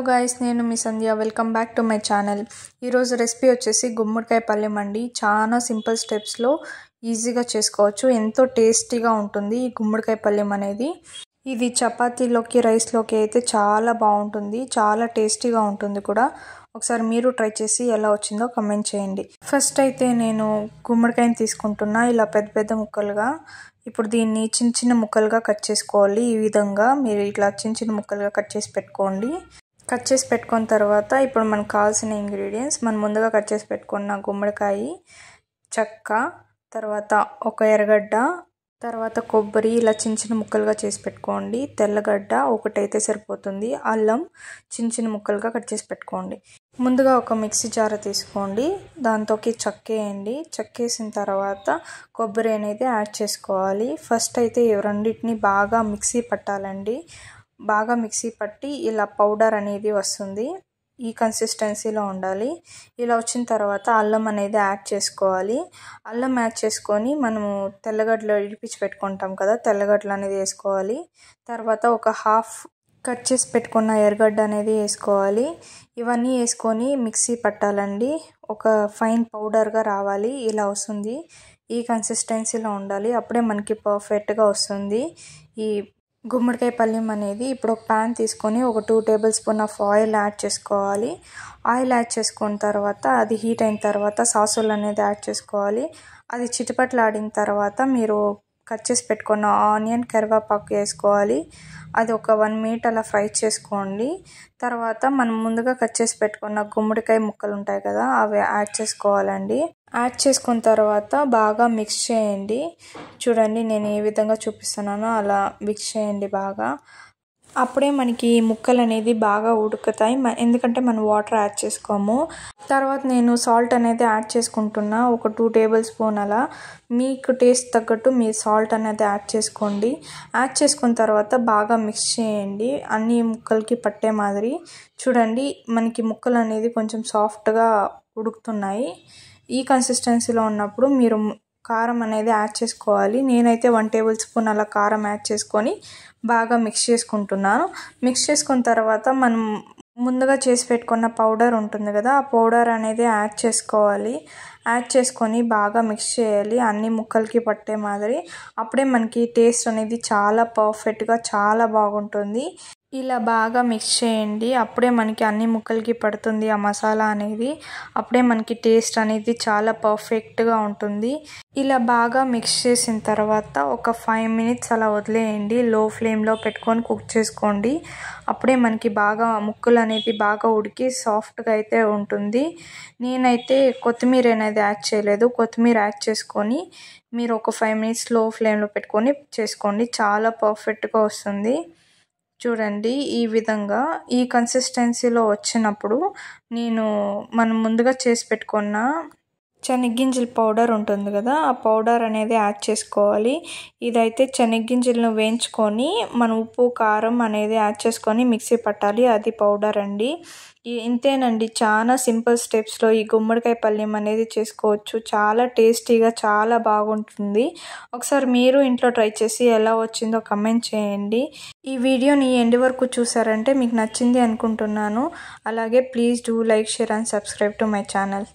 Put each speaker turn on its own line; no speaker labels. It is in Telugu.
హలో గైస్, నేను మీ Sandhya. Welcome back to my channel. ఈరోజు రెసిపీ వచ్చేసి గుమ్మడికాయ పల్లెం అండి. చాలా సింపుల్ స్టెప్స్లో ఈజీగా చేసుకోవచ్చు. ఎంతో టేస్టీగా ఉంటుంది ఈ గుమ్మడికాయ పల్లెం అనేది. ఇది చపాతీలోకి, రైస్లోకి అయితే చాలా బాగుంటుంది. చాలా టేస్టీగా ఉంటుంది కూడా. ఒకసారి మీరు ట్రై చేసి ఎలా వచ్చిందో కమెంట్ చేయండి. ఫస్ట్ అయితే నేను గుమ్మడికాయని తీసుకుంటున్నా ఇలా పెద్ద పెద్ద ముక్కలుగా. ఇప్పుడు దీన్ని చిన్న చిన్న ముక్కలుగా కట్ చేసుకోవాలి. ఈ విధంగా మీరు ఇట్లా చిన్న చిన్న ముక్కలుగా కట్ చేసి పెట్టుకోండి. కట్ చేసి పెట్టుకున్న తర్వాత ఇప్పుడు మనకు కావాల్సిన ఇంగ్రీడియంట్స్, మనం ముందుగా కట్ చేసి పెట్టుకున్న గుమ్మడికాయ, చెక్క, తర్వాత ఒక ఎర్రగడ్డ, తర్వాత కొబ్బరి ఇలా చిన్న చిన్న ముక్కలుగా చేసి పెట్టుకోండి. తెల్లగడ్డ ఒకటైతే సరిపోతుంది. అల్లం చిన్న చిన్న ముక్కలుగా కట్ చేసి పెట్టుకోండి. ముందుగా ఒక మిక్సీ జార్ తీసుకోండి. దాంతోకి చెక్కేయండి. చెక్కేసిన తర్వాత కొబ్బరి అనేది యాడ్ చేసుకోవాలి. ఫస్ట్ అయితే ఈ రెండింటిని బాగా మిక్సీ పట్టాలండి. బాగా మిక్సీ పట్టి ఇలా పౌడర్ అనేది వస్తుంది. ఈ కన్సిస్టెన్సీలో ఉండాలి. ఇలా వచ్చిన తర్వాత అల్లం అనేది యాడ్ చేసుకోవాలి. అల్లం యాడ్ చేసుకొని మనము తెల్లగడ్డలు ఇడిపించి పెట్టుకుంటాం కదా, తెల్లగడ్డలు అనేది వేసుకోవాలి. తర్వాత ఒక హాఫ్ కట్ చేసి పెట్టుకున్న ఎర్రగడ్డ అనేది వేసుకోవాలి. ఇవన్నీ వేసుకొని మిక్సీ పట్టాలండి. ఒక ఫైన్ పౌడర్గా రావాలి. ఇలా వస్తుంది. ఈ కన్సిస్టెన్సీలో ఉండాలి. అప్పుడే మనకి పర్ఫెక్ట్గా వస్తుంది ఈ గుమ్మడికాయ పల్లెం అనేది. ఇప్పుడు ఒక ప్యాన్ తీసుకొని ఒక 2 table spoon of oil add చేసుకోవాలి. ఆయిల్ యాడ్ చేసుకున్న తర్వాత అది హీట్ అయిన తర్వాత సాసులు అనేది యాడ్ చేసుకోవాలి. అది చిటపట్లాడిన తర్వాత మీరు కట్ చేసి పెట్టుకున్న ఆనియన్, కరివేపాకు వేసుకోవాలి. అది ఒక 1 మినిట్ అలా ఫ్రై చేసుకోండి. తర్వాత మనం ముందుగా కట్ చేసి పెట్టుకున్న గుమ్మడికాయ ముక్కలు ఉంటాయి కదా, అవి యాడ్ చేసుకోవాలండి. యాడ్ చేసుకున్న తర్వాత బాగా మిక్స్ చేయండి. చూడండి నేను ఏ విధంగా చూపిస్తున్నానో అలా మిక్స్ చేయండి బాగా. అప్పుడే మనకి ముక్కలు అనేది బాగా ఉడుకుతాయి. ఎందుకంటే మనం వాటర్ యాడ్ చేసుకోము. తర్వాత నేను సాల్ట్ అనేది యాడ్ చేసుకుంటున్నా. ఒక 2 టేబుల్ స్పూన్ అలా. మీకు టేస్ట్ తగ్గట్టు మీరు సాల్ట్ అనేది యాడ్ చేసుకోండి. యాడ్ చేసుకున్న తర్వాత బాగా మిక్స్ చేయండి. అన్ని ముక్కలకి పట్టే మాదిరి. చూడండి మనకి ముక్కలు అనేది కొంచెం సాఫ్ట్గా ఉడుకుతున్నాయి. ఈ కన్సిస్టెన్సీలో ఉన్నప్పుడు మీరు కారం అనేది యాడ్ చేసుకోవాలి. నేనైతే 1 టేబుల్ స్పూన్ అలా కారం యాడ్ చేసుకొని బాగా మిక్స్ చేసుకుంటున్నాను. మిక్స్ చేసుకున్న తర్వాత మనం ముందుగా చేసి పెట్టుకున్న పౌడర్ ఉంటుంది కదా, ఆ పౌడర్ అనేది యాడ్ చేసుకోవాలి. యాడ్ చేసుకొని బాగా మిక్స్ చేయాలి అన్ని ముక్కలకి పట్టే మాదిరి. అప్పుడే మనకి టేస్ట్ అనేది చాలా పర్ఫెక్ట్గా చాలా బాగుంటుంది. ఇలా బాగా మిక్స్ చేయండి. అప్పుడే మనకి అన్ని ముక్కలకి పడుతుంది ఆ మసాలా అనేది. అప్పుడే మనకి టేస్ట్ అనేది చాలా పర్ఫెక్ట్గా ఉంటుంది. ఇలా బాగా మిక్స్ చేసిన తర్వాత ఒక 5 మినిట్స్ అలా వదిలేయండి. లో ఫ్లేమ్లో పెట్టుకొని కుక్ చేసుకోండి. అప్పుడే మనకి బాగా ముక్కలు అనేది బాగా ఉడికి సాఫ్ట్గా అయితే ఉంటుంది. నేనైతే కొత్తిమీర అనేది యాడ్ చేయలేదు. కొత్తిమీర యాడ్ చేసుకొని మీరు ఒక 5 మినిట్స్ లో ఫ్లేమ్లో పెట్టుకొని చేసుకోండి. చాలా పర్ఫెక్ట్గా వస్తుంది. చూడండి ఈ విధంగా ఈ కన్సిస్టెన్సీలో వచ్చినప్పుడు మనం ముందుగా చేసి పెట్టుకున్న శనగ్గింజల పౌడర్ ఉంటుంది కదా, ఆ పౌడర్ అనేది యాడ్ చేసుకోవాలి. ఇదైతే శనగ్గింజలను వేయించుకొని మనం ఉప్పు, కారం అనేది యాడ్ చేసుకొని మిక్సీ పట్టాలి. అది పౌడర్ అండి. ఇంతేనండి, చాలా సింపుల్ స్టెప్స్లో ఈ గుమ్మడికాయ పల్లెం అనేది చేసుకోవచ్చు. చాలా టేస్టీగా చాలా బాగుంటుంది. ఒకసారి మీరు ఇంట్లో ట్రై చేసి ఎలా వచ్చిందో కమెంట్ చేయండి. ఈ వీడియోని ఎండ్ వరకు చూసారంటే మీకు నచ్చింది అనుకుంటున్నాను. అలాగే please do like, share and subscribe to my channel.